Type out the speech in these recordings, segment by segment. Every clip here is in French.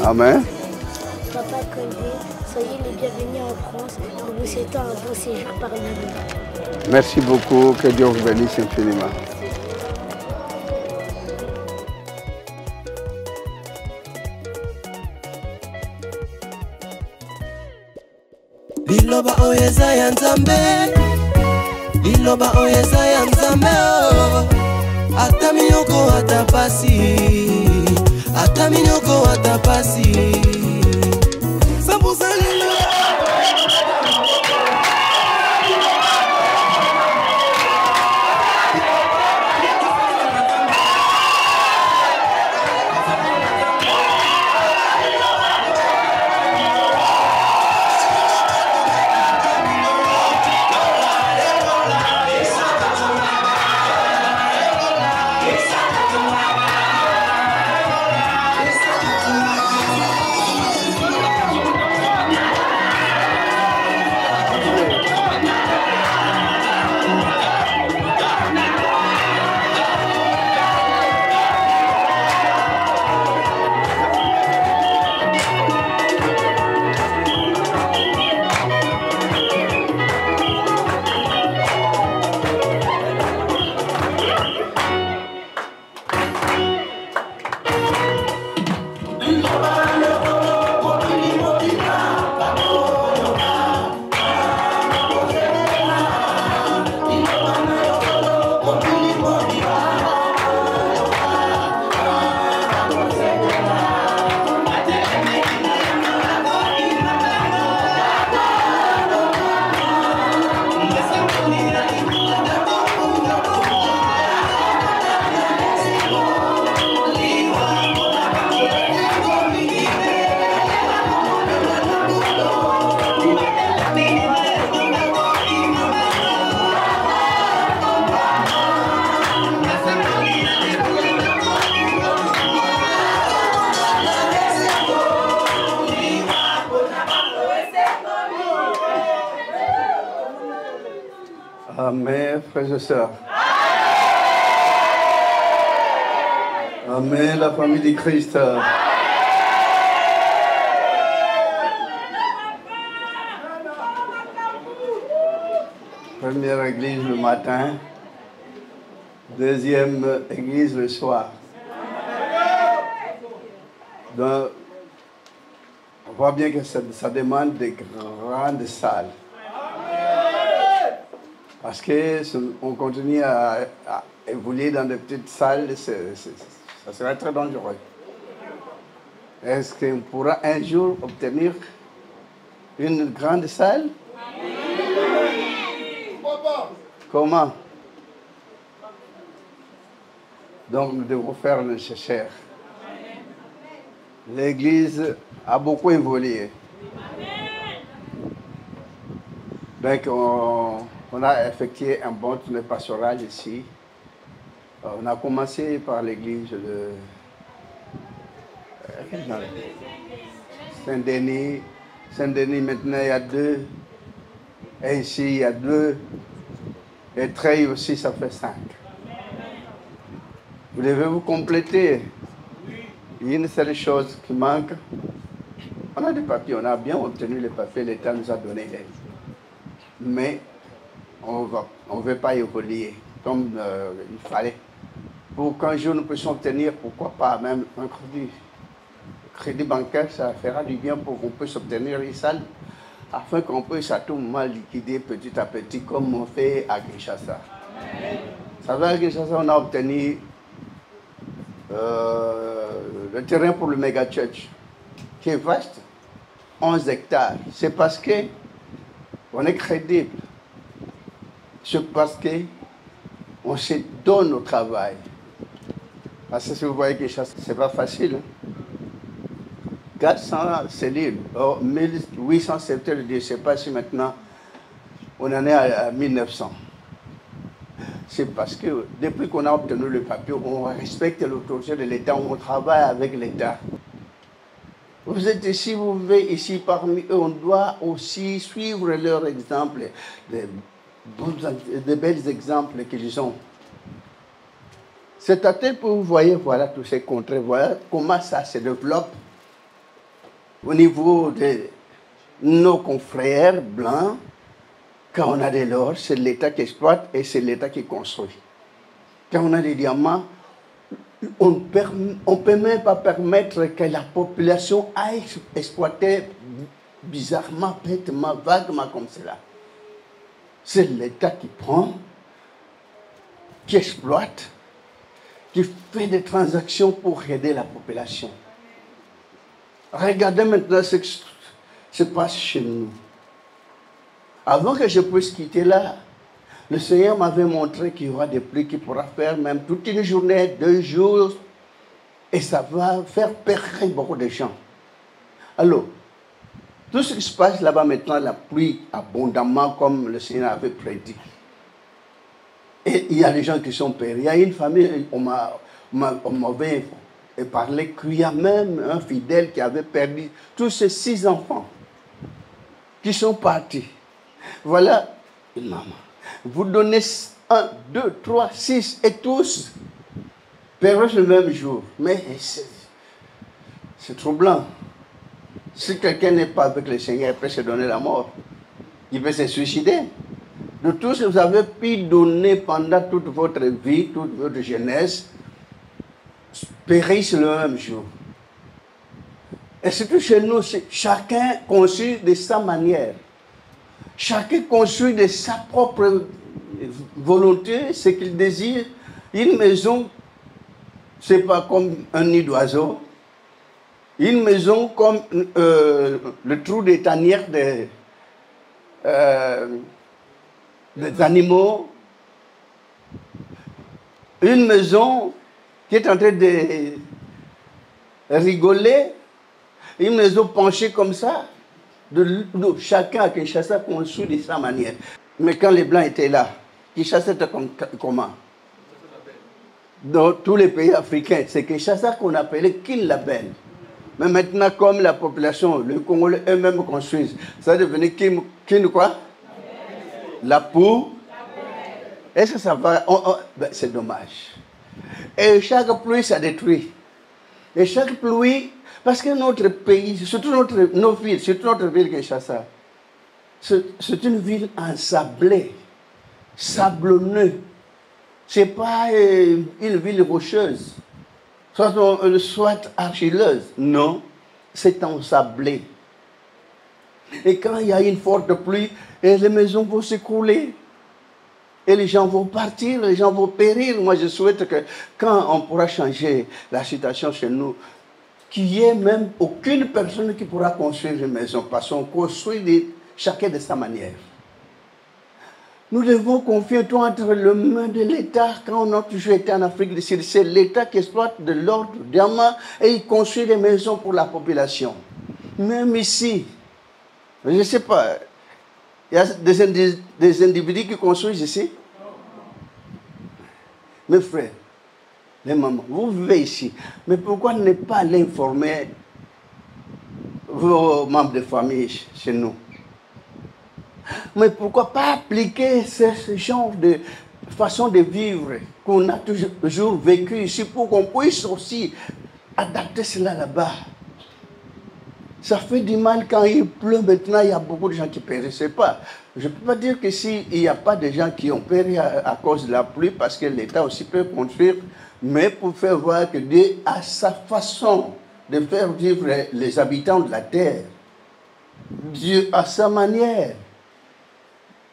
Amen. Papa Condé, soyez les bienvenus en France. Nous vous souhaitons un bon séjour parmi nous. Merci beaucoup. Que Dieu vous bénisse infiniment. Liloba oyeza ya Nzambe, liloba oyeza ya Nzambe, ata minyoko ata pasi, ata minyoko ata pasi. Amen, frères et sœurs. Amen, la famille du Christ. Première église le matin, deuxième église le soir. Donc, on voit bien que ça demande de grandes salles. Parce qu'on continue à évoluer dans des petites salles, ça serait très dangereux. Est-ce qu'on pourra un jour obtenir une grande salle? Comment? Donc nous devons faire le nécessaire. L'Église a beaucoup évolué. Donc on a effectué un bon tournée pastoral ici. On a commencé par l'église de Saint-Denis. Saint-Denis, maintenant, il y a 2. Et ici, il y a 2. Et Treil aussi, ça fait 5. Vous devez vous compléter. Il y a une seule chose qui manque. On a des papiers, on a bien obtenu les papiers, l'État nous a donné l'aide. Mais on ne veut pas évoluer comme il fallait. Pour qu'un jour nous puissions obtenir, pourquoi pas, même un crédit bancaire, ça fera du bien pour qu'on puisse obtenir une salle, afin qu'on puisse à tout moment liquider petit à petit, comme on fait à Kinshasa. Vous savez, à Kinshasa, on a obtenu le terrain pour le méga church, qui est vaste, 11 hectares. C'est parce qu'on est crédible. C'est parce qu'on se donne au travail. Parce que si vous voyez que ce n'est pas facile. 400 cellules, 1800 secteurs, je ne sais pas si maintenant on en est à 1900. C'est parce que depuis qu'on a obtenu le papier, on respecte l'autorité de l'État, on travaille avec l'État. Vous êtes ici, vous vivez ici parmi eux, on doit aussi suivre leur exemple, de belles exemples qu'ils ont. C'est à tel point que vous voyez, voilà tous ces contrées, voilà comment ça se développe. Et on a des papiers, on a bien obtenu le papier, l'État nous a donné l'aide. Mais on ne veut pas évoluer comme il fallait. au niveau de nos confrères blancs, quand on a de l'or, c'est l'État qui exploite et c'est l'État qui construit. Quand on a des diamants, on ne peut même pas permettre que la population aille exploiter bizarrement, bêtement, vaguement comme cela. C'est l'État qui prend, qui exploite, qui fait des transactions pour aider la population. Regardez maintenant ce qui se passe chez nous. Avant que je puisse quitter là, le Seigneur m'avait montré qu'il y aura des pluies qui pourra faire même toute une journée, 2 jours, et ça va faire périr beaucoup de gens. Alors, tout ce qui se passe là-bas maintenant, la pluie abondamment comme le Seigneur avait prédit. Et il y a des gens qui sont péris. Il y a une famille, on m'avait parlé qu'il y a même un fidèle qui avait perdu tous ses 6 enfants qui sont partis. Voilà une maman. Vous donnez 1, 2, 3, 6 et tous périssent le même jour. Mais c'est troublant. Si quelqu'un n'est pas avec le Seigneur, il peut se donner la mort. Il peut se suicider. De tout ce que vous avez pu donner pendant toute votre vie, toute votre jeunesse, périssent le même jour. Et surtout chez nous, chacun construit de sa manière. Chacun construit de sa propre volonté, ce qu'il désire. Une maison, ce n'est pas comme un nid d'oiseau. Une maison comme le trou des tanières des animaux. Une maison qui est en train de rigoler. Une maison penchée comme ça. Chacun à Kinshasa construit de sa manière. Mais quand les Blancs étaient là, Kinshasa était comment? Dans tous les pays africains, c'est Kinshasa qu'on appelait Kin-Label. Mais maintenant, comme la population, le Congolais eux-mêmes construisent, ça est devenu Kin quoi? La poule. Est-ce que ça va? Ben, c'est dommage. Et chaque pluie, ça détruit. Et chaque pluie, parce que notre pays, surtout nos villes, surtout notre ville Kinshasa, c'est une ville ensablée, sablonneuse. Ce n'est pas une ville rocheuse, soit argileuse. Non, c'est ensablé. Et quand il y a une forte pluie, et les maisons vont s'écrouler. Et les gens vont partir, les gens vont périr. Moi, je souhaite que quand on pourra changer la situation chez nous, qu'il n'y ait même aucune personne qui pourra construire une maison, parce qu'on construit chacun de sa manière. Nous devons confier tout entre les mains de l'État. Quand on a toujours été en Afrique du Sud, c'est l'État qui exploite de l'or, du diamant, et il construit des maisons pour la population. Même ici, je ne sais pas, il y a des individus qui construisent ici. Mes frères, les mamans, vous vivez ici. Mais pourquoi ne pas aller informer vos membres de famille chez nous? Mais pourquoi pas appliquer ce genre de façon de vivre qu'on a toujours vécu ici pour qu'on puisse aussi adapter cela là-bas? Ça fait du mal quand il pleut maintenant, il y a beaucoup de gens qui périssent pas. Je ne peux pas dire que s'il n'y a pas de gens qui ont péri à cause de la pluie, parce que l'État aussi peut construire, mais pour faire voir que Dieu a sa façon de faire vivre les habitants de la terre. Dieu a sa manière.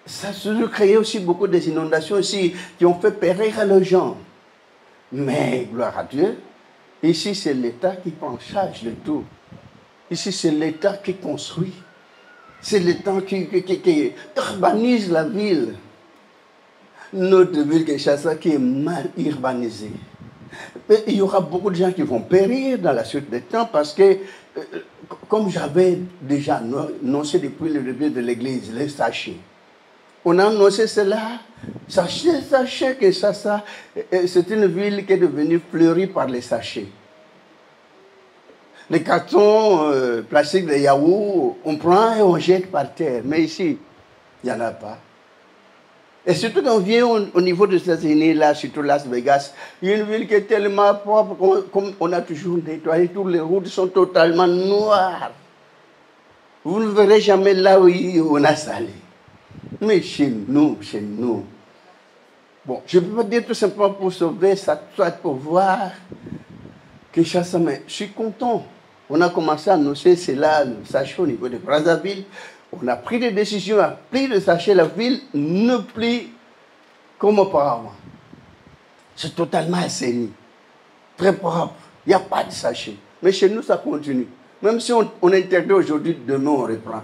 Ça a créé aussi beaucoup d'inondations aussi qui ont fait périr les gens. Mais, gloire à Dieu, ici c'est l'État qui prend en charge de tout. Ici c'est l'État qui construit. C'est l'État qui urbanise la ville. Notre ville Kinshasa qui est mal urbanisée. Et il y aura beaucoup de gens qui vont périr dans la suite des temps parce que, comme j'avais déjà annoncé depuis le début de l'église, les sachets. On a annoncé cela. Sachez que ça, c'est une ville qui est devenue fleurie par les sachets. Les cartons plastiques de yaourt, on prend et on jette par terre. Mais ici, il n'y en a pas. Et surtout quand on vient au niveau des États-Unis, là, surtout Las Vegas, il y a une ville qui est tellement propre, comme on a toujours nettoyé, toutes les routes sont totalement noires. Vous ne verrez jamais là où on a salé. Mais chez nous, bon, je ne peux pas dire tout simplement pour sauver ça, soit pour voir que Chassa, mais je suis content. On a commencé à annoncer cela, le sachet au niveau de Brazzaville. On a pris des décisions, a pris le sachet, la ville ne plus comme auparavant. C'est totalement assaini, très propre. Il n'y a pas de sachet. Mais chez nous, ça continue. Même si on interdit aujourd'hui, demain on reprend.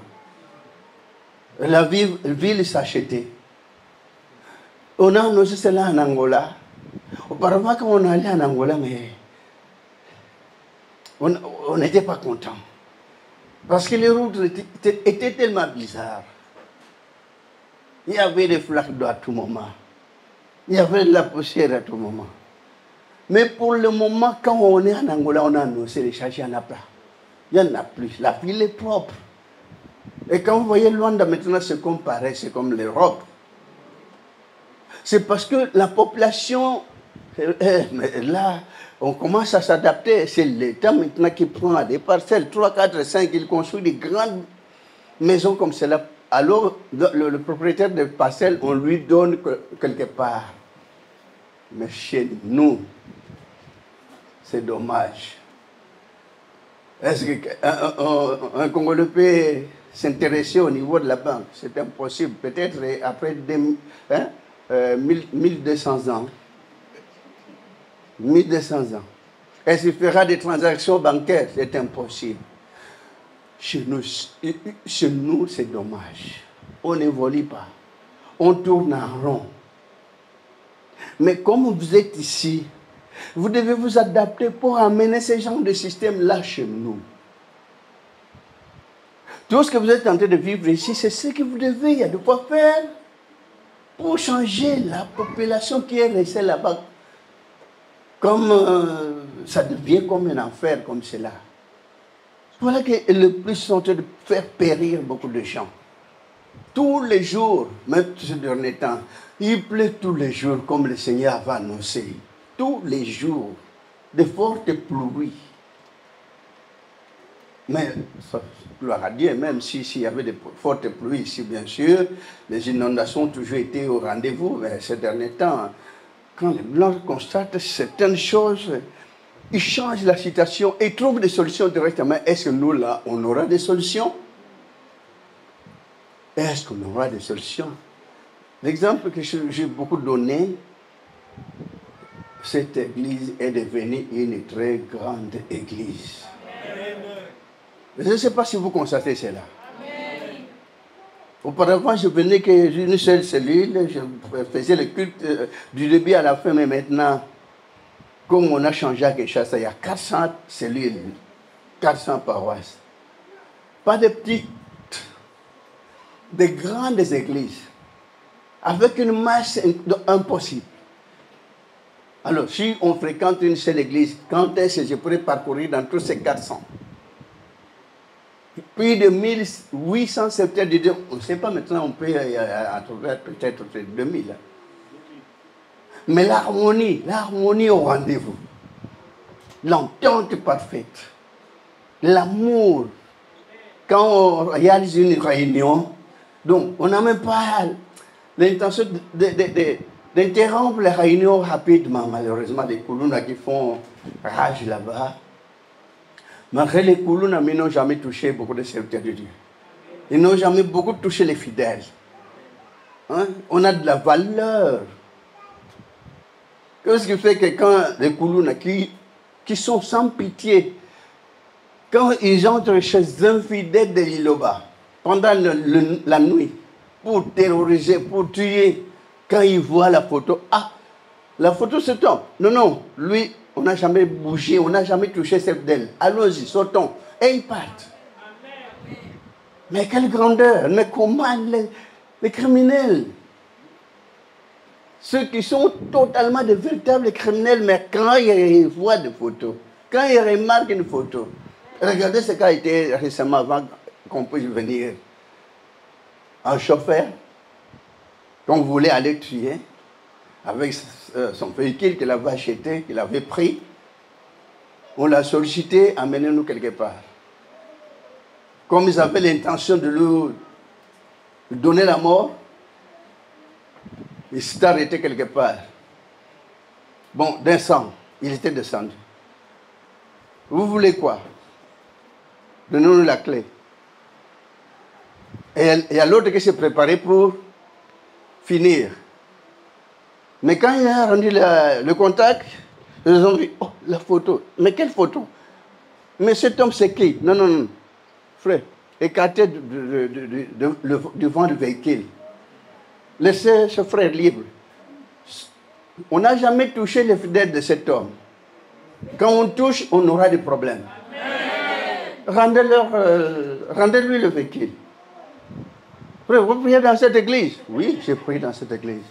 La ville s'achetait. On a annoncé cela en Angola. Auparavant, quand on allait en Angola, mais on n'était pas content. Parce que les routes étaient tellement bizarres. Il y avait des flaques d'eau à tout moment. Il y avait de la poussière à tout moment. Mais pour le moment, quand on est en Angola, on a annoncé les sachets, il n'y en a pas. Il n'y en a plus. La ville est propre. Et quand vous voyez Luanda maintenant, c'est comme pareil, c'est comme l'Europe. C'est parce que la population, mais là, on commence à s'adapter. C'est l'État maintenant qui prend des parcelles, 3, 4, 5, il construit des grandes maisons comme cela. Alors, le propriétaire des parcelles, on lui donne quelque part. Mais chez nous, c'est dommage. Est-ce qu'un Congolais peut s'intéresser au niveau de la banque? C'est impossible. Peut-être après 1200 ans. 1200 ans. Est-ce qu'il fera des transactions bancaires? C'est impossible. Chez nous, c'est dommage. On n'évolue pas. On tourne en rond. Mais comme vous êtes ici, vous devez vous adapter pour amener ce genre de système-là chez nous. Tout ce que vous êtes en train de vivre ici, c'est ce que vous devez. Il y a de quoi faire pour changer la population qui est restée là-bas. Comme ça devient comme un enfer, comme cela. Voilà que le plus sont en train de faire périr beaucoup de gens. Tous les jours, même ce dernier temps, il pleut tous les jours comme le Seigneur va annoncer. Tous les jours, de fortes pluies. Mais, gloire à Dieu, même s'il y avait de fortes pluies ici, bien sûr, les inondations ont toujours été au rendez-vous. Mais ces derniers temps, quand les Blancs constatent certaines choses, ils changent la situation et trouvent des solutions directement. Est-ce que nous, là, on aura des solutions? Est-ce qu'on aura des solutions? L'exemple que j'ai beaucoup donné, cette église est devenue une très grande église. Je ne sais pas si vous constatez cela. Auparavant, je venais qu'une seule cellule, je faisais le culte du début à la fin, mais maintenant, comme on a changé à Kinshasa, il y a 400 cellules, 400 paroisses. Pas de petites, de grandes églises, avec une masse impossible. Alors, si on fréquente une seule église, quand est-ce que je pourrais parcourir dans tous ces 400? Plus de 1870, on ne sait pas maintenant, on peut en trouver peut-être 2000. Mais l'harmonie au rendez-vous, l'entente parfaite, l'amour, quand on réalise une réunion, donc on n'a même pas l'intention d'interrompre les réunions rapidement. Malheureusement, les Koulouna qui font rage là-bas, malgré les Koulouna, ils n'ont jamais touché beaucoup de serviteurs de Dieu. Ils n'ont jamais beaucoup touché les fidèles. Hein? On a de la valeur. Qu'est-ce qui fait que quand les Koulouna qui sont sans pitié, quand ils entrent chez un fidèle de l'Iloba, pendant la nuit, pour terroriser, pour tuer, quand ils voient la photo, la photo se tombe. Non, lui, on n'a jamais bougé, on n'a jamais touché cette d'elle. Allons-y, sautons. Et ils partent. Mais quelle grandeur! Mais comment les criminels? Ceux qui sont totalement de véritables criminels, mais quand ils voient des photos, quand ils remarquent une photo, regardez ce qui a été récemment avant qu'on puisse venir. Un chauffeur, qu'on voulait aller tuer, avec son véhicule qu'il avait acheté, qu'il avait pris, on l'a sollicité, amenez-nous quelque part. comme ils avaient l'intention de lui donner la mort, il s'est arrêté quelque part. Bon, d'un sang, il était descendu. Vous voulez quoi? Donnez-nous la clé. Et il y a l'autre qui s'est préparé pour finir. Mais quand il a rendu le contact, ils ont dit, oh, la photo. Mais quelle photo? Mais cet homme, c'est qui? Non, non, non. Frère, écartez devant le véhicule. Laissez ce frère libre. On n'a jamais touché les fidèles de cet homme. Quand on touche, on aura des problèmes. Rendez-lui le véhicule. Frère, vous priez dans cette église? Oui, j'ai prié dans cette église.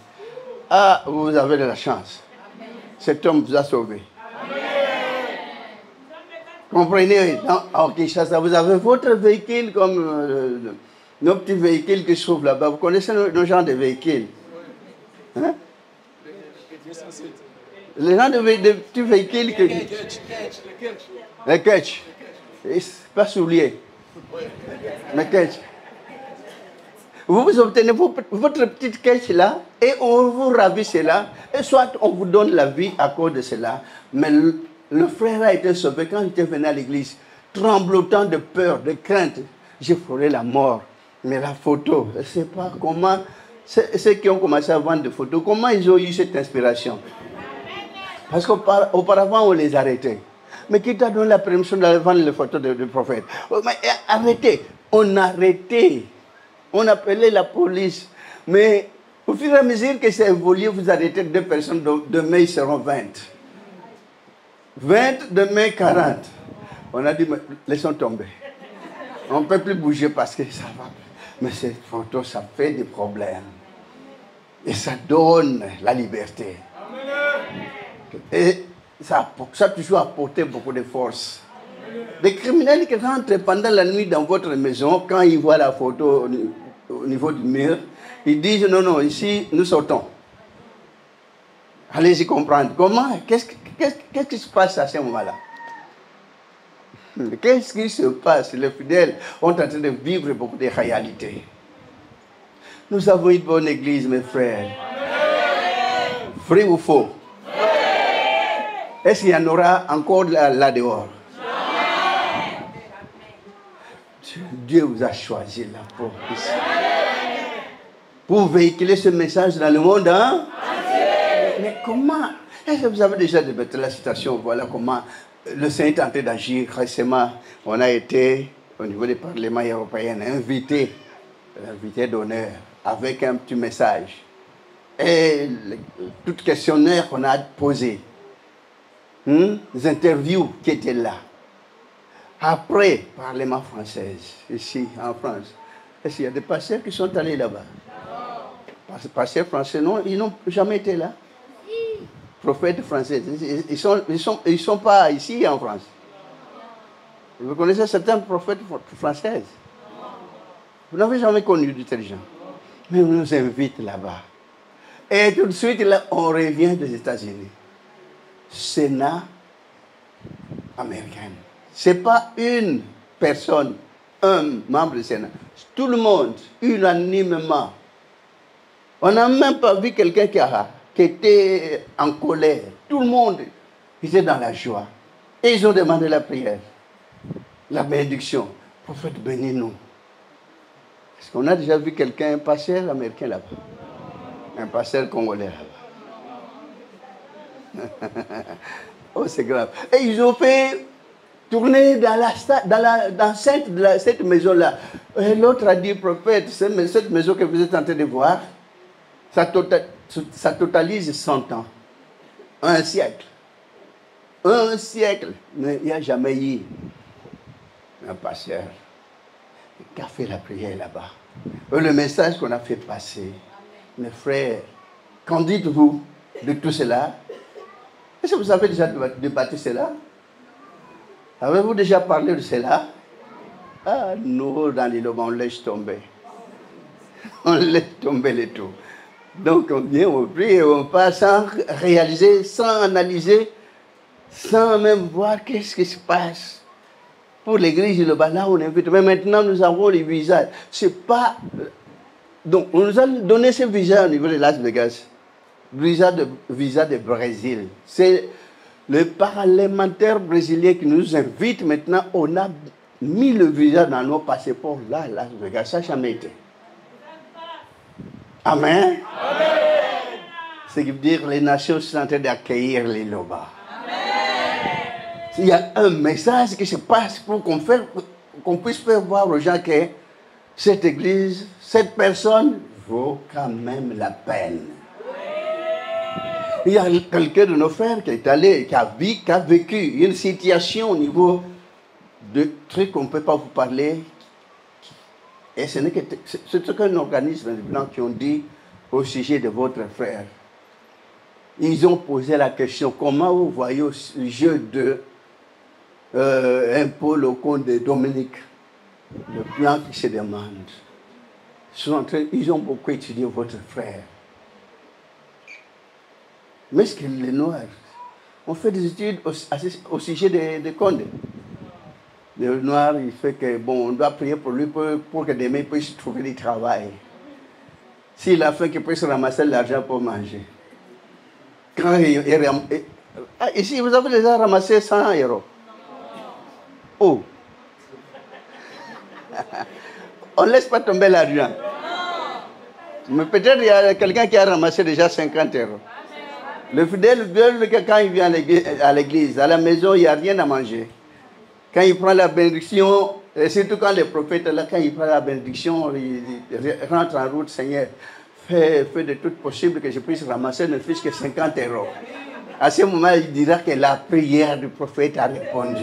Ah, vous avez de la chance. Cet homme vous a sauvé. Comprenez, en Kinshasa, vous avez votre véhicule comme nos petits véhicules qui se trouvent là-bas. Vous connaissez nos genres de véhicules? Hein? Les gens de petits véhicules que... Les catch. Pas souliers. Les catch. Vous obtenez votre petite catch là et on vous ravit cela. Et soit on vous donne la vie à cause de cela. Mais le frère a été sauvé quand il était venu à l'église, tremblotant de peur, de crainte. J'ai frôlé la mort. Mais la photo, je ne sais pas comment, ceux qui ont commencé à vendre des photos, comment ils ont eu cette inspiration? Parce qu'auparavant, on les arrêtait. Mais qui t'a donné la permission d'aller vendre les photos du prophète? Mais arrêtez. On arrêtait. On appelait la police. Mais au fur et à mesure que ça évolue, vous arrêtez 2 personnes, demain ils seront 20. 20, demain 40. On a dit, mais laissons tomber. On ne peut plus bouger parce que ça va. Mais cette photo, ça fait des problèmes. Et ça donne la liberté. Et ça a toujours apporté beaucoup de force. Des criminels qui rentrent pendant la nuit dans votre maison, quand ils voient la photo au niveau du mur, ils disent non, non, ici, nous sortons. Allez-y comprendre. Comment? Qu'est-ce qui se passe à ce moment-là? Qu'est-ce qui se passe? Les fidèles sont en train de vivre beaucoup de réalités. Nous avons une bonne église, mes frères. Vrai ou faux? Est-ce qu'il y en aura encore là dehors? Dieu vous a choisi là pour véhiculer ce message dans le monde. Hein? Mais comment? Est-ce que vous avez déjà débattu la situation? Voilà comment le Seigneur est en train d'agir. Récemment, on a été au niveau des parlements européens invité d'honneur avec un petit message. Et tout questionnaire qu'on a posé, les interviews qui étaient là. Après, Parlement français, ici en France, est-ce qu'il y a des pasteurs qui sont allés là-bas? Pasteurs français, non, ils n'ont jamais été là. Prophètes français, ils sont pas ici en France. Vous connaissez certains prophètes français? Vous n'avez jamais connu de tels gens. Mais on nous invite là-bas. Et tout de suite, là, on revient des États-Unis. Sénat américain. Ce n'est pas une personne, un membre du Sénat. Tout le monde, unanimement. On n'a même pas vu quelqu'un qui était en colère. Tout le monde était dans la joie. Et ils ont demandé la prière, la bénédiction. Prophète, bénis-nous. Est-ce qu'on a déjà vu quelqu'un, un pasteur américain là-bas? Un pasteur congolais là-bas. Oh, c'est grave. Et ils ont fait tourner dans cette maison-là. Et l'autre a dit, prophète, cette maison que vous êtes en train de voir, ça totalise 100 ans. Un siècle. Un siècle. Mais il n'y a jamais eu un pasteur qui a fait la prière là-bas. Le message qu'on a fait passer, mes frères, qu'en dites-vous de tout cela? Est-ce que vous avez déjà débattu cela? Avez-vous déjà parlé de cela? Ah, nous, dans les lobes, on laisse tomber. On laisse tomber les tout. Donc, on vient, on prie, et on passe sans réaliser, sans analyser, sans même voir qu'est-ce qui se passe. pour l'église, là on invite. Mais maintenant, nous avons les visas. C'est pas... Donc, on nous a donné ce visa au niveau de Las Vegas. Visa de Brésil. C'est le parlementaire brésilien qui nous invite. Maintenant, on a mis le visa dans nos passeports là, Las Vegas. Ça n'a jamais été. Amen. Amen. Ce qui veut dire que les nations sont en train d'accueillir les Loba. Il y a un message qui se passe pour qu'on puisse faire voir aux gens que cette église, cette personne vaut quand même la peine. Il y a quelqu'un de nos frères qui est allé, qui a vécu une situation au niveau de trucs qu'on ne peut pas vous parler. Et ce n'est qu'un organisme de blancs qui ont dit au sujet de votre frère. Ils ont posé la question, comment vous voyez au sujet de Paul au compte de Dominique, le plan qui se demande. Ils ont beaucoup étudié votre frère. Mais est-ce que les Noirs ont fait des études au sujet des Condés? Le Noir, il fait que, bon, on doit prier pour lui pour que demain il puisse trouver du travail. S'il a fait qu'il puisse ramasser l'argent pour manger. Quand ici, vous avez déjà ramassé 100 €. Oh! On ne laisse pas tomber l'argent. Mais peut-être il y a quelqu'un qui a ramassé déjà 50 €. Le fidèle veut que quand il vient à l'église, à la maison, il n'y a rien à manger. Quand il prend la bénédiction, et surtout quand les prophètes, là, quand il prend la bénédiction, il rentre en route, Seigneur, fais de tout possible que je puisse ramasser ne fût-ce que 50 €. À ce moment, il dira que la prière du prophète a répondu.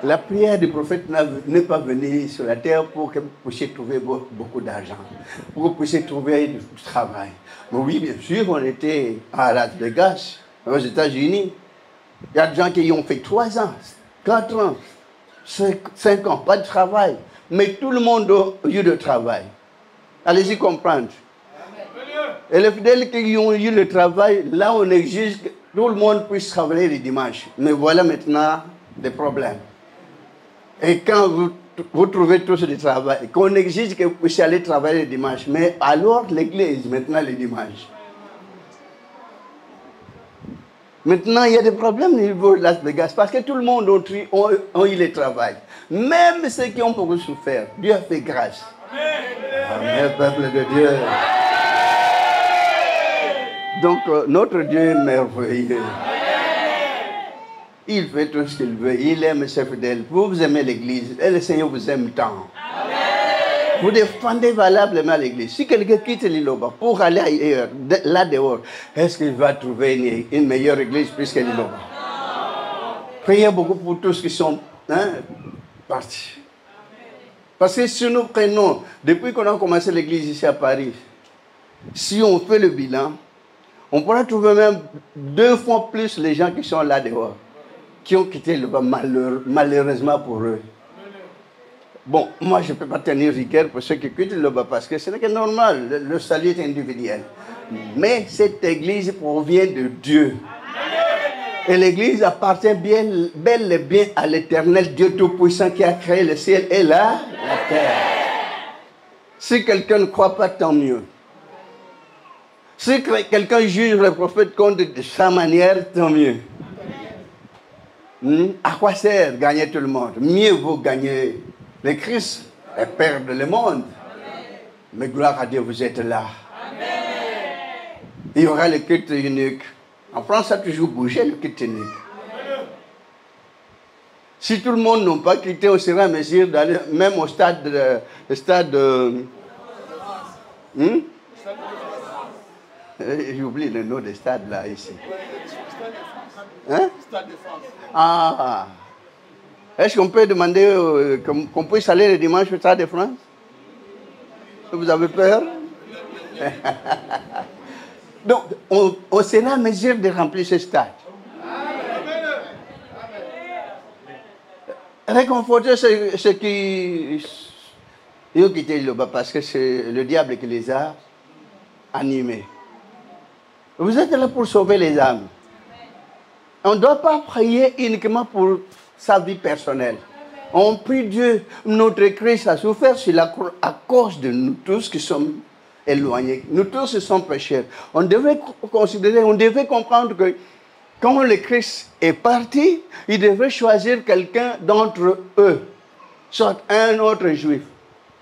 La prière du prophète n'est pas venue sur la terre pour que vous puissiez trouver beaucoup d'argent, pour que vous puissiez trouver du travail. Mais oui, bien sûr, on était à Las Vegas, aux États-Unis. Il y a des gens qui y ont fait 3 ans, 4 ans, 5 ans, pas de travail. Mais tout le monde a eu de travail. Allez-y comprendre. Et les fidèles qui ont eu le travail, là on exige que tout le monde puisse travailler le dimanche. Mais voilà maintenant des problèmes. Et quand vous trouvez tous du travail, qu'on exige que vous puissiez aller travailler le dimanche, mais alors l'église, maintenant le dimanche. Maintenant, il y a des problèmes au niveau de Las Vegas, parce que tout le monde a eu le travail. Même ceux qui ont beaucoup souffert, Dieu a fait grâce. Amen, peuple de Dieu. Donc, notre Dieu est merveilleux. Il fait tout ce qu'il veut. Il aime ses fidèles. Vous aimez l'église. Et le Seigneur vous aime tant. Amen. Vous défendez valablement l'église. Si quelqu'un quitte l'Iloba pour aller ailleurs, là dehors, est-ce qu'il va trouver une meilleure église plus que l'Iloba? Priez beaucoup pour tous qui sont partis. Parce que si nous prenons, depuis qu'on a commencé l'église ici à Paris, si on fait le bilan, on pourra trouver même 2 fois plus les gens qui sont là dehors, qui ont quitté le bas malheureusement pour eux. Bon, moi je ne peux pas tenir rigueur pour ceux qui quittent le bas parce que ce n'est que normal, le salut est individuel. Mais cette église provient de Dieu. Et l'église appartient bel et bien à l'éternel Dieu Tout-Puissant qui a créé le ciel et la terre. Si quelqu'un ne croit pas, tant mieux. Si quelqu'un juge le prophète contre de sa manière, tant mieux. À quoi sert gagner tout le monde? Mieux vaut gagner le Christ et perdre le monde. Mais gloire à Dieu, vous êtes là. Il y aura le culte unique. En France, ça a toujours bougé, le culte unique. Si tout le monde n'a pas quitté, on sera en mesure d'aller même au stade j'oublie le nom des stades là, ici. Hein? Stade de France. Ah. Est-ce qu'on peut demander qu'on puisse aller le dimanche au Stade de France? Vous avez peur? Donc, on sera en mesure de remplir ce stade. Réconforter ceux qui ont quitté le bas parce que c'est le diable qui les a animés. Vous êtes là pour sauver les âmes. On ne doit pas prier uniquement pour sa vie personnelle. On prie Dieu, notre Christ a souffert sur la croix à cause de nous tous qui sommes éloignés. Nous tous sommes pécheurs. On devait considérer, on devait comprendre que quand le Christ est parti, il devait choisir quelqu'un d'entre eux, soit un autre juif.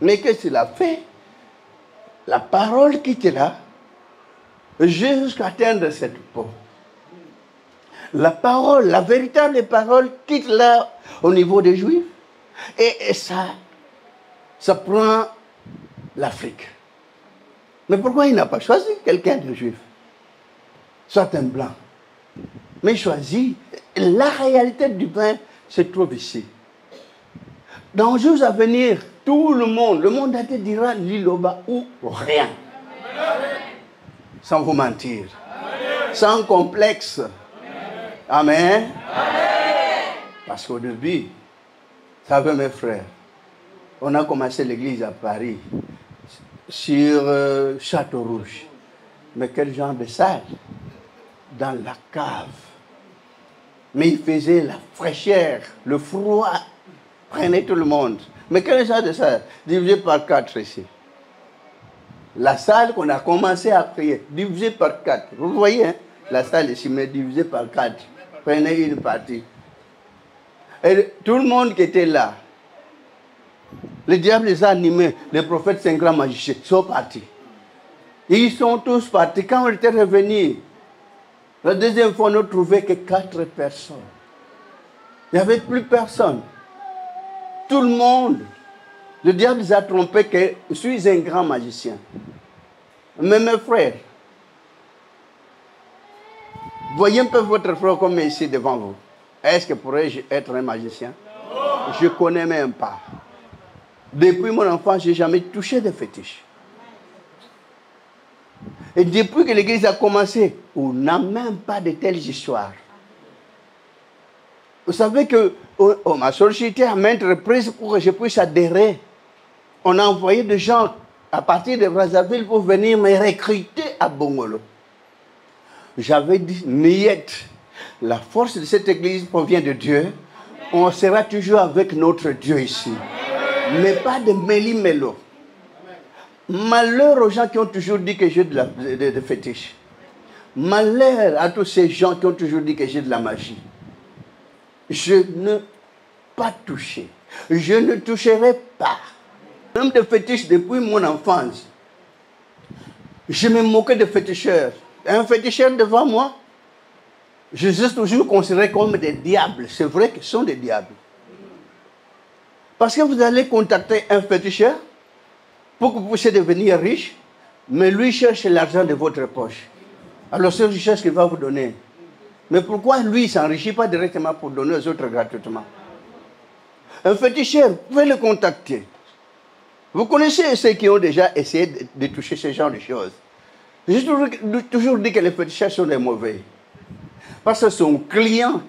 Mais qu'est-ce qu'il a fait? La parole qui était là, jusqu'à atteindre cette peau. La parole, la véritable parole quitte là au niveau des Juifs. Et ça prend l'Afrique. Mais pourquoi il n'a pas choisi quelqu'un de juif? Soit un blanc. Mais il choisit. La réalité du pain se trouve ici. Dans les jours à venir, tout le monde entier dira l'Iloba ou rien. Sans vous mentir. Sans complexe. Amen. Parce qu'au début, vous savez mes frères, on a commencé l'église à Paris, sur Château Rouge. Mais quel genre de salle? Dans la cave. Mais il faisait la fraîcheur, le froid, prenait tout le monde. Mais quel genre de salle? Divisé par 4 ici. La salle qu'on a commencé à prier, divisée par 4. Vous voyez, hein? La salle ici, mais divisée par 4. Prenez une partie. Et tout le monde qui était là, le diable les a animés, les prophètes 5 grands magiciens, sont partis. Et ils sont tous partis. Quand on était revenus, la deuxième fois, on n'a trouvé que 4 personnes. Il n'y avait plus personne. Tout le monde. Le diable les a trompés que je suis un grand magicien. Mais mes frères, voyez un peu votre frère comme ici devant vous. Est-ce que pourrais-je être un magicien? Non. Je ne connais même pas. Depuis mon enfance, je n'ai jamais touché de fétiche. Et depuis que l'église a commencé, on n'a même pas de telles histoires. Vous savez que on m'a sollicité à maintes reprises pour que je puisse adhérer. On a envoyé des gens à partir de Brazzaville pour venir me recruter à Bongolo. J'avais dit, Niet, la force de cette église provient de Dieu. On sera toujours avec notre Dieu ici. Mais pas de méli-mélo. Malheur aux gens qui ont toujours dit que j'ai de fétiche. Malheur à tous ces gens qui ont toujours dit que j'ai de la magie. Je ne pas touché. Je ne toucherai pas. Même de fétiche depuis mon enfance. Je me moquais de féticheurs. Un féticheur devant moi, je suis toujours considéré comme des diables. C'est vrai qu'ils sont des diables. Parce que vous allez contacter un féticheur pour que vous puissiez devenir riche, mais lui cherche l'argent de votre poche. Alors c'est une richesse qu'il va vous donner. Mais pourquoi lui ne s'enrichit pas directement pour donner aux autres gratuitement? Un féticheur, vous pouvez le contacter. Vous connaissez ceux qui ont déjà essayé de toucher ce genre de choses. J'ai toujours dit que les féticheurs sont des mauvais. Parce que son client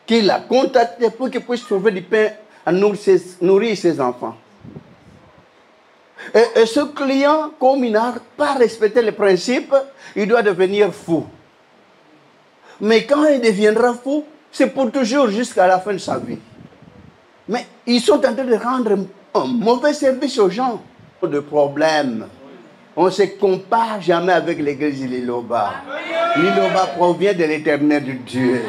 qui l'a contacté pour qu'il puisse trouver du pain à nourrir ses enfants. Et ce client, comme il n'a pas respecté les principes, il doit devenir fou. Mais quand il deviendra fou, c'est pour toujours jusqu'à la fin de sa vie. Mais ils sont en train de rendre un mauvais service aux gens. De problèmes. On ne se compare jamais avec l'église de l'Iloba. L'Iloba provient de l'éternel de Dieu.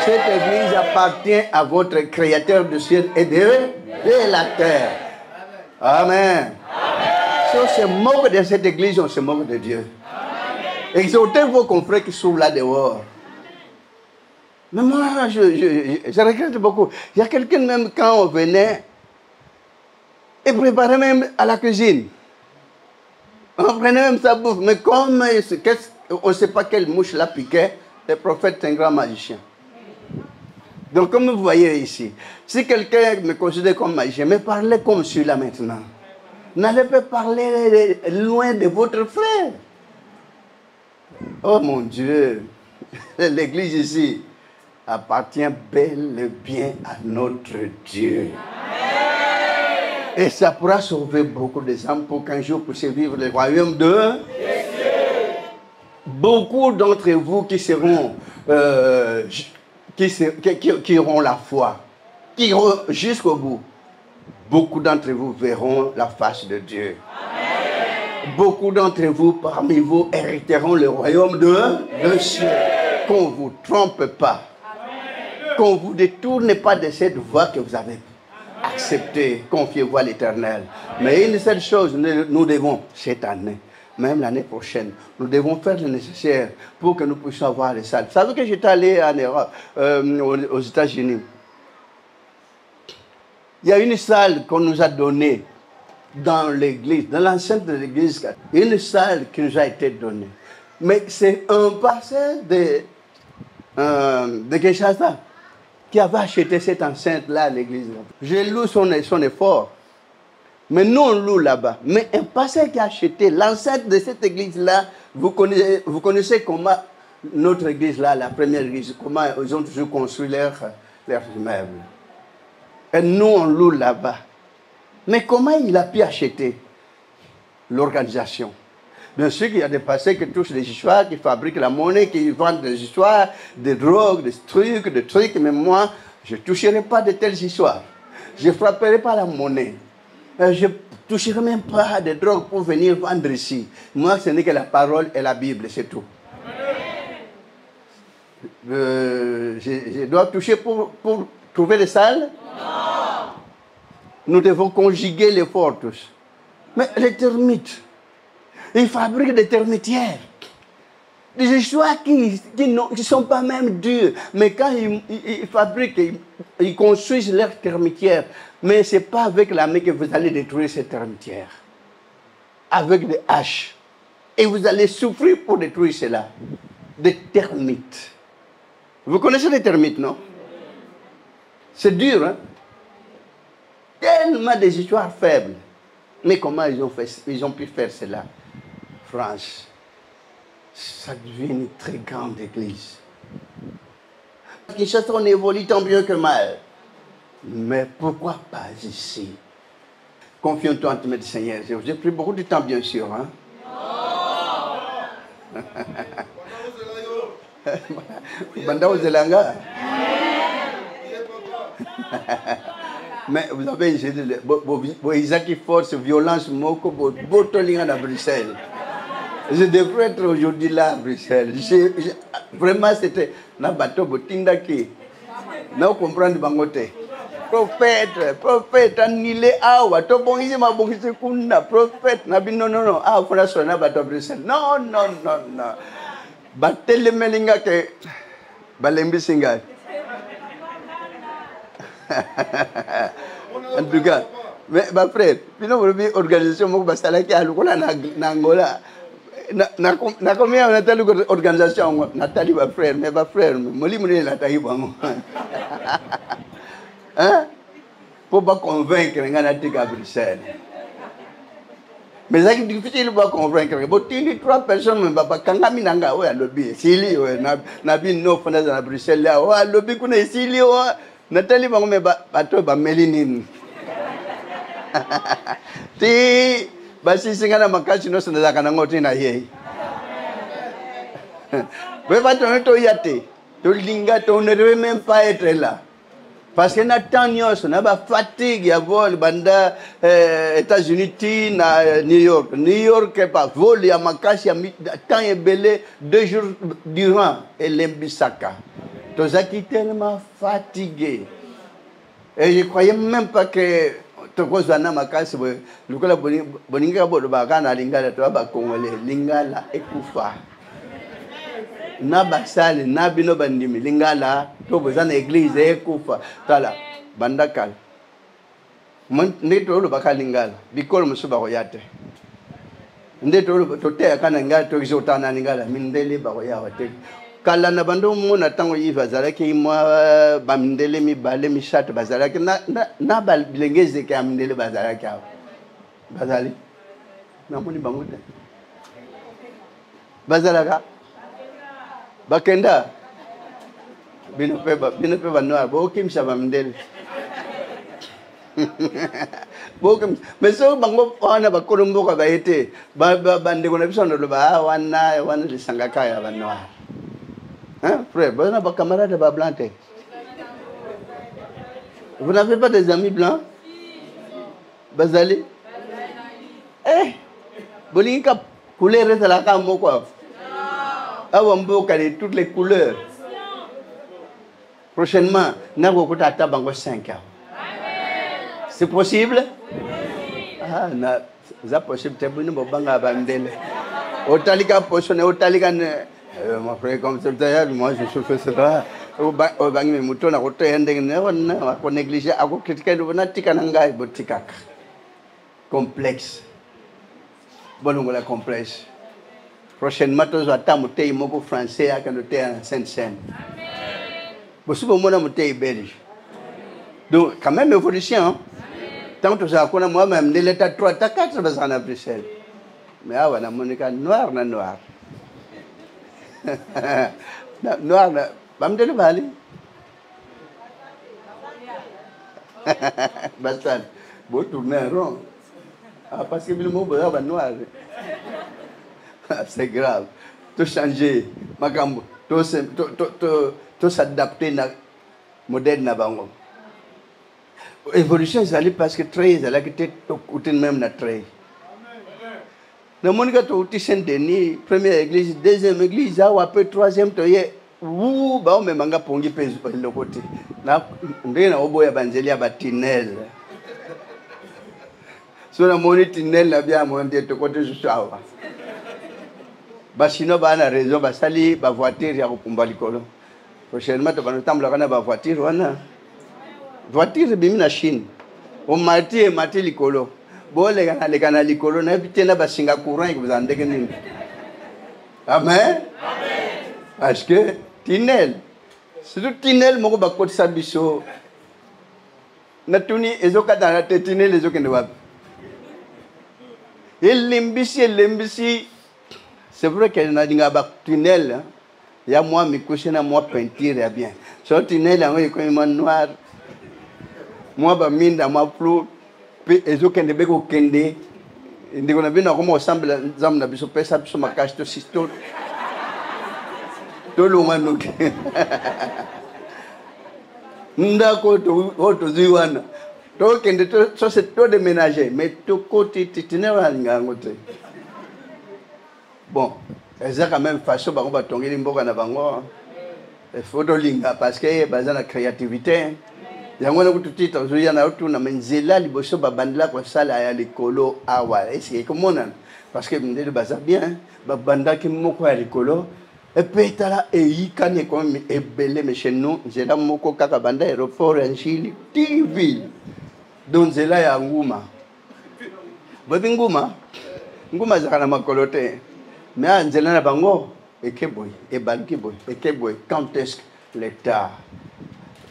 Cette église appartient à votre créateur du ciel et de la terre. Amen. Si on se moque de cette église, on se moque de Dieu. Exhortez vos confrères qui sont là dehors. Mais moi, je regrette beaucoup. Il y a quelqu'un même quand on venait, il préparait même à la cuisine. On prenait même sa bouffe. Mais comme on ne sait pas quelle mouche la piquait, le prophète est un grand magicien. Donc comme vous voyez ici, si quelqu'un me considère comme magicien, mais parlez comme celui-là maintenant. N'allez pas parler loin de votre frère. Oh mon Dieu, l'église ici appartient bel et bien à notre Dieu. Et ça pourra sauver beaucoup de âmes pour qu'un jour puissiez vivre le royaume de Dieu. Beaucoup d'entre vous qui seront, qui auront la foi, qui iront jusqu'au bout, beaucoup d'entre vous verront la face de Dieu. Beaucoup d'entre vous, parmi vous, hériteront le royaume de cieux. Qu'on ne vous trompe pas. Qu'on ne vous détourne pas de cette voie que vous avez acceptée. Confiez-vous à l'Éternel. Mais une seule chose, nous devons, cette année, même l'année prochaine, nous devons faire le nécessaire pour que nous puissions avoir les salles. Vous savez que j'étais allé en Europe, aux États-Unis. Il y a une salle qu'on nous a donnée dans l'église, dans l'enceinte de l'église. Une salle qui nous a été donnée. Mais c'est un pasteur de Kinshasa qui avait acheté cette enceinte-là à l'église. J'ai lu son effort. Mais nous, on loue là-bas. Mais un pasteur qui a acheté l'enceinte de cette église-là, vous connaissez comment notre église-là, la première église, comment ils ont toujours construit leurs immeubles. Et nous, on loue là-bas. Mais comment il a pu acheter l'organisation? Bien sûr qu'il y a des pasteurs qui touchent des histoires, qui fabriquent la monnaie, qui vendent des histoires, des drogues, des trucs. Mais moi, je ne toucherai pas de telles histoires. Je ne frapperai pas la monnaie. Je ne toucherai même pas des drogues pour venir vendre ici. Moi, ce n'est que la parole et la Bible, c'est tout. Je dois toucher pour trouver les salles? Non. Nous devons conjuguer l'effort tous. Mais les termites, ils fabriquent des termitières. Des histoires qui ne sont pas même dures. Mais quand ils fabriquent, ils construisent leurs termitières. Mais ce n'est pas avec la main que vous allez détruire ces termitières. Avec des haches. Et vous allez souffrir pour détruire cela. Des termites. Vous connaissez les termites, non? C'est dur, hein? Tellement des histoires faibles. Mais comment ils ont pu faire cela? France, ça devient une très grande église. Kinshasa, on évolue tant bien que mal. Mais pourquoi pas ici? Confions-toi en te mettre, Seigneur. J'ai pris beaucoup de temps, bien sûr. Hein? Bandao Zelanga. Mais vous avez Isaac qui force violence moko botolinga à Bruxelles. Je devrais être aujourd'hui là à Bruxelles. Vraiment c'était na bateau botinda qui na comprendre bangote. Prophète annulé awa to bongisi ma bongisi kuna prophète na bin non ah fona so na bateau Bruxelles. Non. Batele melinga ke balembi singa. En tout cas, mais ma frère, puis nous avons une organisation qui a Angola. Na combien on a telle organisation? Nathalie, ma frère, mais ma frère, Moli Mouni Nathalie, hein? Pour pas convaincre les gens à Bruxelles. Mais c'est difficile de convaincre. Il y a 3 personnes, mais pas quand on a un lobby. Sili, Nabi no fondé à Bruxelles, là, lobby qu'on est Sili, Nathalie, mais bateau, Mélinine. Ti, basi singana makachi no senda kana ngoti na yeye. Mais bateau ne to yate. To linga to ne devait même pas être là. Parce que Nathaniel, on a ba fatigue à vol banda États-Unis na New York. New York est pas vol ya makashi ya temps est belé 2 jours durant et l'embisaka. Tozaki tellement fatigué. Et je croyais même pas que tokozana makasi lukola boninga bodo bakana lingala to ba kongole lingala ekufa. Na basale na bino bandimi lingala to bozana église ekufa tala bandakal ndeto lo bakalingala bikolo musuba koyate ndeto lo to te kana ngala to kisotana lingala mindele ba koyawate kala na bando mona tango yiva zalaki mwa bamindele mi bale mi chat bazalaki na balengeze ke amindele bazalaki bazali na moni bangote bazalaka bakenda bino pe noir bo kimsa bamindele bokem meso bango wana bakolombo ka baete ba ndeko na biso ndo ba wana lisangaka ya noir. Hein, frère, vous n'avez pas de camarades blancs. Vous n'avez pas des amis blancs? Bazali. Eh, Bolinka couleur est la cam quoi. Avons toutes les couleurs. Prochainement, nous avons 5 ans. C'est possible? Ah, c'est possible. C'est possible. Au Talika, au Talika, mon frère, comme ça, moi je fais ça. Au Bang, mes moutons, à côté, on néglige, à côté, on a tikananga et botikak. Complexe. Bon, on a complexe. Prochainement, tu vas t'amuter, il mot français, à quand tu es en Sainte-Seine. Bon, si vous m'avez belge. Donc, quand même, évolution. Tant que tu as connu moi-même, l'état 3, tu as 4 ans à Bruxelles. Mais ah, on a mon noir, noir. Noir, va me dire le Bastard, vous tournez rond. Ah, parce que le mot est noir. C'est grave. Tout changer, tout s'adapter à modèle nabango. Évolution, c'est parce que très, c'est là que tu es même na très. Dans mon cas, tu es Saint-Denis, première église, deuxième église, après troisième, tu es où bah on me manga pongi pèse le côté. Na ndena obo ya banzeli ya batinel. So na moni tinel la bien monter to côté juste awa. Ba sino ba na raison ba sali ba voiture ya kukumba likolo. Prochainement tu vas nous tambler kana ba voiture wana. Voiture bimi na Chine. O mati likolo. Bo le kana likolo na bitena ba singa courant que vous andeke nini. Amen. Parce que Tinel, c'est tout Tinel, mon gars, côté Sabiso. Natuni, ezoka dans la tête, Tinel, ezoka ne va. Et l'imbécile, c'est vrai qu'elle n'a dit pas Tinel. Il y a moi, mes couchins, moi, peinture, bien. Sur Tinel, il y a un noir. Moi, je mine dans ma flou, puis ezoka ne beko kende. Ndi qu'on a vu comment ensemble, nous avons besoin de faire ça, ma cache de système. Tout le monde ndako to ziwana to kende to so c'est to déménager mais to côté titinera ngangote bon c'est quand même façon ba ba tongeli mboka na bango il faut de linga parce que baza na créativité yango na kututita zuya na utu na menzela liboso ba bandla kwa sala ya likolo awa est-ce que comment parce que ndele baza bien ba banda ki moko ya likolo. Et puis, et il est comme ebele, mais chez nous, j'ai là mon coca banda aéroport en Chili, TV. Donc, c'est là, il y a Ngouma. Bobi Ngouma, Ngouma, c'est un makolote. Mais à Nzela Bango, et Keboy, et Bankiboy, et Keboy, quand est-ce que l'État,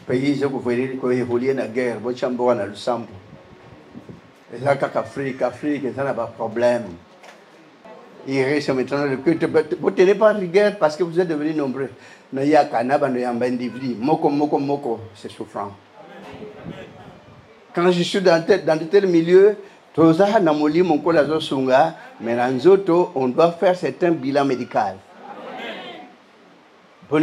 pays, je vous voyez, qu'on évolue dans la guerre, votre chambre à Luxembourg. Et là, Afrique, ça n'a pas de problème. Il reste maintenant le culte. Vous ne tenez pas rigueur parce que vous êtes devenus nombreux. Il y a Kanaba, il y a un individu. Moko, c'est souffrant. Quand je suis dans de tels milieux, mais dans Zoto, on doit faire certains bilans médicaux. Vous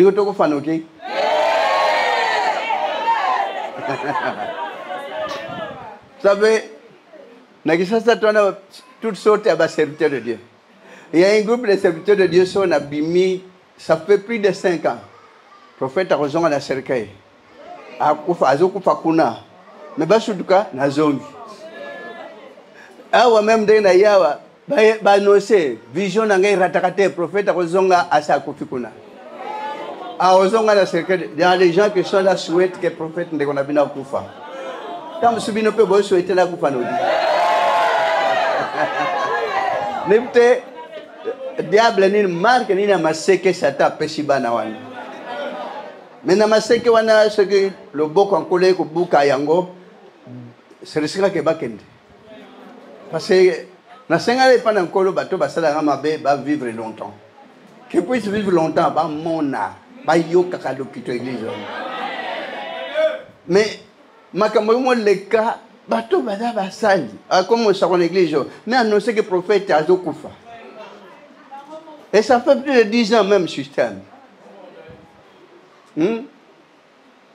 savez, toutes sortes de serviteurs de Dieu. Il y a un groupe de serviteurs de Dieu sur Nabimi, ça fait plus de 5 ans. Le prophète a raison à la cercueil. Azokufa kuna. Mais basuduka nazongi. Awa même de na yawa ba nose vision ngai ratakate prophète a raison à sa kuna. A raison à la cercueil. Il y a des gens qui sont là souhaitent que le prophète ne connaisse pas kufa. Quand vous subissez peu bon souhaiter la kufa no. N'importe diable ni marque ni na maseke sata pesiba na wana. Mais na maseke wana ce que le boko en collé ko buka yango c'est risque que bakende. Parce que na senga le pana nkolo bato basala nga mabe ba vivre longtemps. Que puisse vivre longtemps ba mona ba yoka ka l'hôpital église. Mais makambo mo le cas bato bada basali. Comme on s'en église mais annoncer que prophète azokufa. Et ça fait plus de 10 ans même système.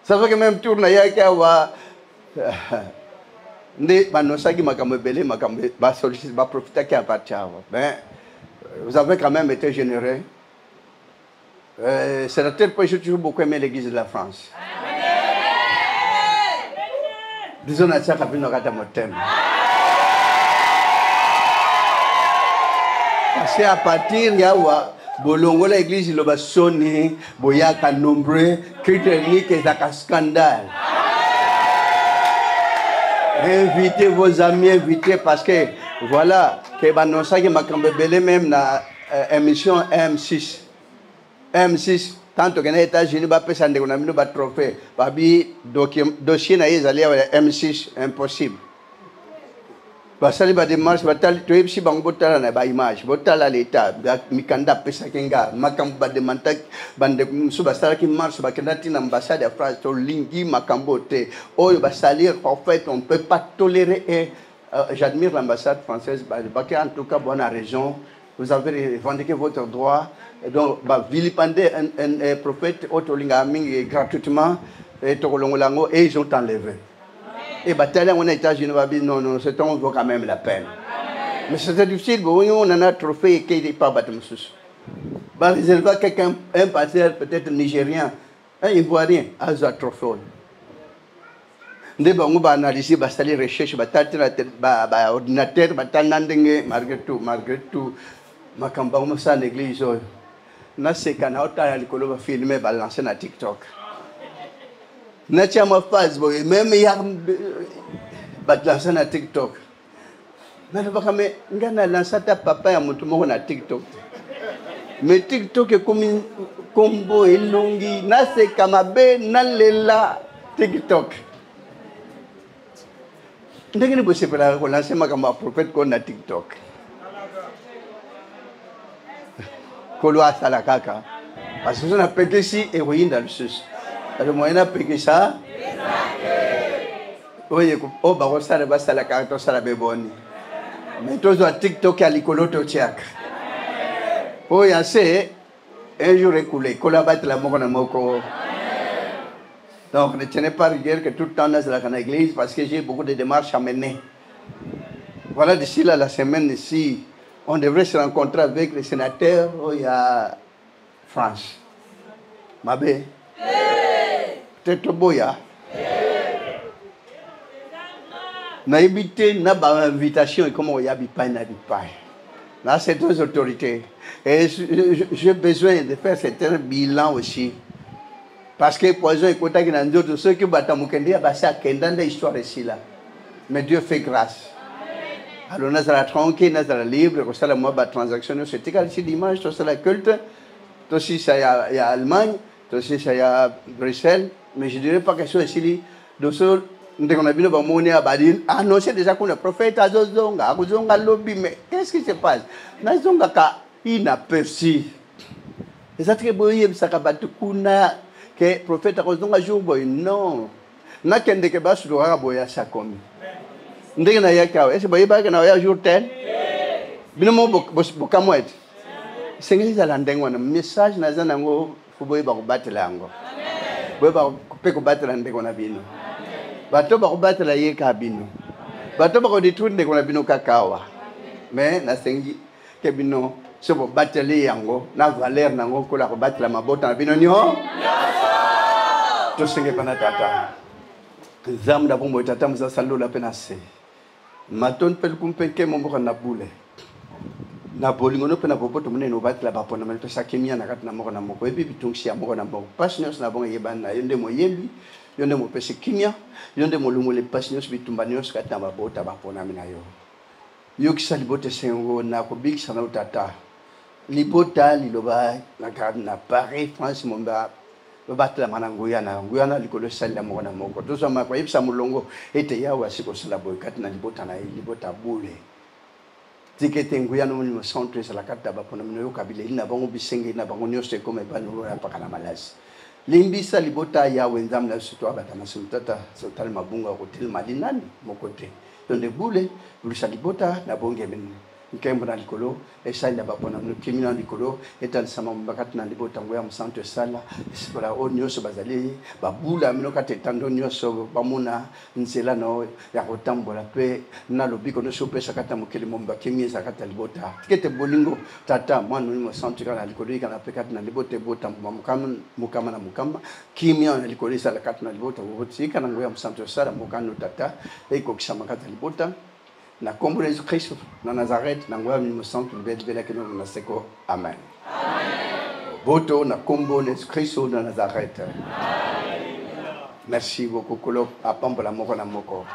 Ça fait que même tourne à Yakawa. Nde banosaki makambo belé makambo ba solliciter ba profiter qui a partir. Ben vous avez quand même été généreux. C'est la telle point que j'ai toujours beaucoup aimé l'église de la France. Disons à ça qu'après nous regardons mon thème. Parce qu'à partir il y a bolongo l'église il va sonner, boyaka nombreux, critique et un scandale. Invitez vos amis, invitez parce que voilà, que banonsa qui m'a belé même na émission M6. M6, tant que les États-Unis va passer des trophées, babi dossier na ils allaient M6 impossible. Basali ba démarche batali to yebsi bango botala na ba image, botala l'état, mikanda pesa kenga, makambo ba demantak bande musu basala ki marche ba kendati na ambassade de France to lingi makambo te. Oyo basali en fait on peut pas tolérer et j'admire l'ambassade française bah en tout cas bonne raison. Vous avez revendiqué votre droit. Et donc, vilipender un prophète autolingaming gratuitement et ils ont enlevé. Et bataille on a États-Unis non non c'est on vaut quand même la peine. Mais c'est difficile on en a trophée qui n'est pas battu sous. Bah réserver quelqu'un un pasteur peut-être nigérien un ivoirien a un trophée. Ndé bango ba analyser ba sali recherche ba tatira ba ordinateur ba tanandenge malgré tout makamba mo sa l'église na sekana otala likolo ba filmer ba lancer na TikTok na chama phase boy même ya ba lancer na TikTok na ba kame ngana lancer ta papa ya mutu mo na TikTok mais TikTok est comme combo elongi na sekama be na lela TikTok ndenge ni possible ko lancer makamba prophète ko na TikTok Kolo asala kaka parce que on a pété si héroïne dans le sus le moyen a pété ça oye ko ba ko sala ba sala kaka to sala be boni mais to zo TikTok ya likolo to tiak oye assez un jour écoulé ko la battre la moko na moko. Donc ne tenez pas rigueur que tout le temps dans la église parce que j'ai beaucoup de démarches à mener. Voilà, d'ici là, la semaine ici, on devrait se rencontrer avec les sénateurs il y a France. Mabé. Peut-être Boya. Na évité na ba invitation et comment il y a bipai na bipai. Là, c'est deux autorités. Et j'ai besoin de faire certains bilans aussi. Parce que poison et kota qui n'ont d'autres ceux qui battent mon candidat, bah ça qu'endant des histoires ici là. Mais Dieu fait grâce. Alors nous allons tranquille, nous allons libre, comme ça la moi bah transaction c'est égal ici dimanche, tout ça la culte, tout aussi ça y a Allemagne, tout aussi ça y a Bruxelles, mais je dirais pas quelque chose ici de ce dès qu'on a vu le monnaie à Badin, annoncé déjà qu'on est prophète à Zozonga, lobby, mais qu'est-ce qui se passe? Nazonga ka inaperçu. Et ça très beau, il ça kabatu kuna que prophète à Zozonga jour boy non. Na kende ke basu do boya sa komi. Ndenge na yaka, est-ce boy ba na ya jour tel? Bino mo bokamwet. Sengeli za landengwa na message na za nango fuboy ba ko batela ngo. Boy ba ko ko batela ndeko na bino. Bato ba ko batela ye ka bino. Bato ba ko détruire ndeko na bino kakawa. Mais na sengi ke bino se bo batela yango na valeur nango ko la ko batela mabota na bino nyo. To senge pana tata. Zam da bombo tata mza salo la penase. Maton pel kumpenke mombo na boule. Na bolingo no pena bopoto mune no batela ba pona mel to sakemia na katna moko na moko ebi bitungsi ya moko na moko. Passioners na bonga yebana yonde mo yembi, yonde mo pese kimia, yonde mo lumole passioners bitumbanios katna ba bota ba pona mina yo. Yo kisali bote sengo na ko big sana utata. Libota liloba na kadna Paris France momba batela mananguyana likolo sala moko na moko. Tozo ma ko yebsa mulongo ete yawa siko sala boy katna libota na libota bule. Tikete nguyano mu centre sur la carte ba pona mino kabile ina bango bisenge ina bango nyose comme ba no ya pakana malasi limbisa libota ya wenzam na suto abata masutata sotal mabunga hotel malinani mokote donde bule bulisa libota na bonge men nkembo na likolo esali ya bapona no kimi na likolo etal sama mbakati na libota ngoya musanto esala esikola o nyoso bazali babula mino kate tando nyoso bamona nzela no ya kotambola pe na lobiko no so pesa kata mokeli momba kimi za kata libota tikete bolingo tata mwana ni musanto kana likolo kana pe kata na libota bota mukama na mukama kimi na likolo esala kata na libota boti kana ngoya musanto esala mukano tata eko kisama kata libota na kombo la Jésus Christ na Nazareth na ngoya mi musanto libela kino na seko amen. Boto na kombo la Jésus Christ na Nazareth. Merci beaucoup kolo apambola moko na moko.